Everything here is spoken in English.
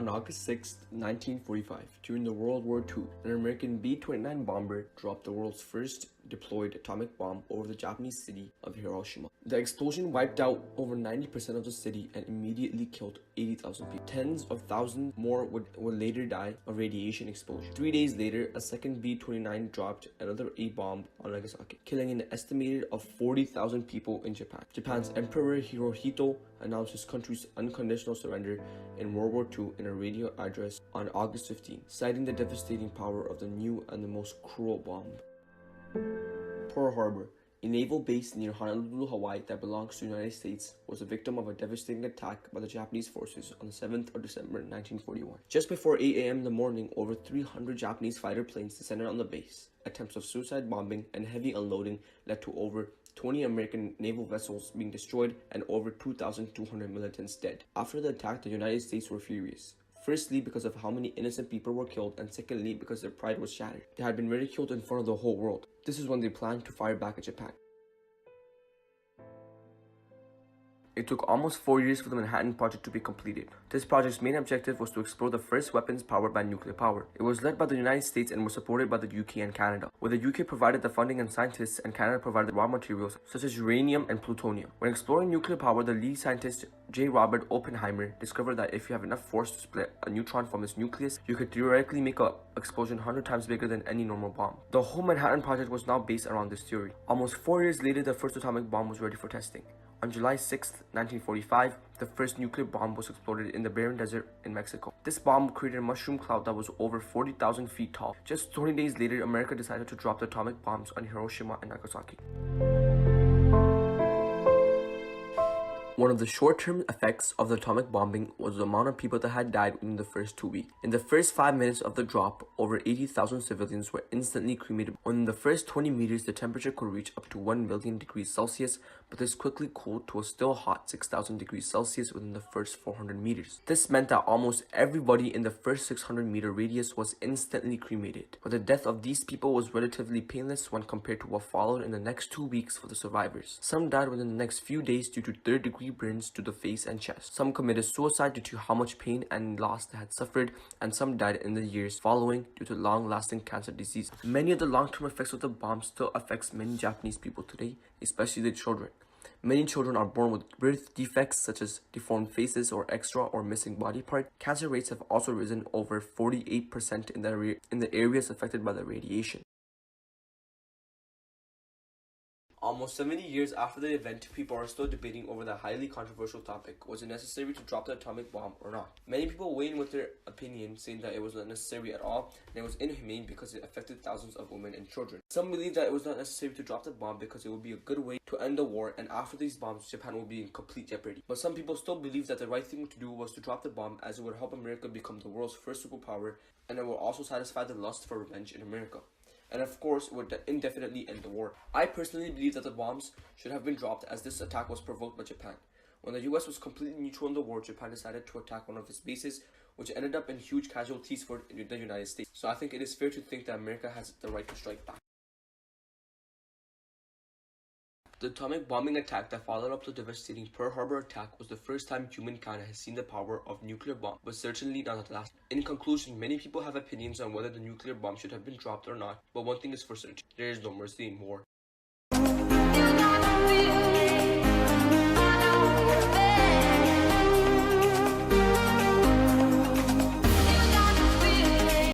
On August 6, 1945, during the World War II, an American B-29 bomber dropped the world's first deployed atomic bomb over the Japanese city of Hiroshima. The explosion wiped out over 90% of the city and immediately killed 80,000 people. Tens of thousands more would later die of radiation exposure. 3 days later, a second B-29 dropped another A-bomb on Nagasaki, killing an estimated of 40,000 people in Japan. Japan's Emperor Hirohito announced his country's unconditional surrender in World War II in a radio address on August 15, citing the devastating power of the new and the most cruel bomb. Pearl Harbor, a naval base near Honolulu, Hawaii that belongs to the United States, was the victim of a devastating attack by the Japanese forces on the 7th of December 1941. Just before 8 a.m. in the morning, over 300 Japanese fighter planes descended on the base. Attempts of suicide bombing and heavy unloading led to over 20 American naval vessels being destroyed and over 2,200 militants dead. After the attack, the United States were furious. Firstly, because of how many innocent people were killed, and secondly, because their pride was shattered. They had been ridiculed in front of the whole world. This is when they planned to fire back at Japan. It took almost 4 years for the Manhattan Project to be completed. This project's main objective was to explore the first weapons powered by nuclear power. It was led by the United States and was supported by the UK and Canada, where the UK provided the funding and scientists and Canada provided the raw materials such as uranium and plutonium. When exploring nuclear power, the lead scientist J. Robert Oppenheimer discovered that if you have enough force to split a neutron from its nucleus, you could theoretically make an explosion 100 times bigger than any normal bomb. The whole Manhattan Project was now based around this theory. Almost 4 years later, the first atomic bomb was ready for testing. On July 6, 1945, the first nuclear bomb was exploded in the Barren Desert in Mexico. This bomb created a mushroom cloud that was over 40,000 feet tall. Just 20 days later, America decided to drop the atomic bombs on Hiroshima and Nagasaki. One of the short-term effects of the atomic bombing was the amount of people that had died within the first 2 weeks. In the first 5 minutes of the drop, over 80,000 civilians were instantly cremated. Within the first 20 meters, the temperature could reach up to 1 million degrees Celsius, but this quickly cooled to a still hot 6,000 degrees Celsius within the first 400 meters. This meant that almost everybody in the first 600-meter radius was instantly cremated, but the death of these people was relatively painless when compared to what followed in the next 2 weeks for the survivors. Some died within the next few days due to third-degree burns to the face and chest. Some committed suicide due to how much pain and loss they had suffered, and some died in the years following due to long-lasting cancer disease. Many of the long-term effects of the bomb still affects many Japanese people today, especially the children. Many children are born with birth defects such as deformed faces or extra or missing body parts. Cancer rates have also risen over 48% in the areas affected by the radiation. Almost 70 years after the event, people are still debating over the highly controversial topic: was it necessary to drop the atomic bomb or not? Many people weigh in with their opinion, saying that it was not necessary at all and it was inhumane because it affected thousands of women and children. Some believe that it was not necessary to drop the bomb because it would be a good way to end the war, and after these bombs, Japan would be in complete jeopardy. But some people still believe that the right thing to do was to drop the bomb, as it would help America become the world's first superpower, and it will also satisfy the lust for revenge in America. And of course, it would indefinitely end the war. I personally believe that the bombs should have been dropped, as this attack was provoked by Japan. When the US was completely neutral in the war, Japan decided to attack one of its bases, which ended up in huge casualties for the United States. So I think it is fair to think that America has the right to strike back. The atomic bombing attack that followed up the devastating Pearl Harbor attack was the first time humankind has seen the power of nuclear bomb, but certainly not the last. In conclusion, many people have opinions on whether the nuclear bomb should have been dropped or not, but one thing is for certain: there is no mercy in war.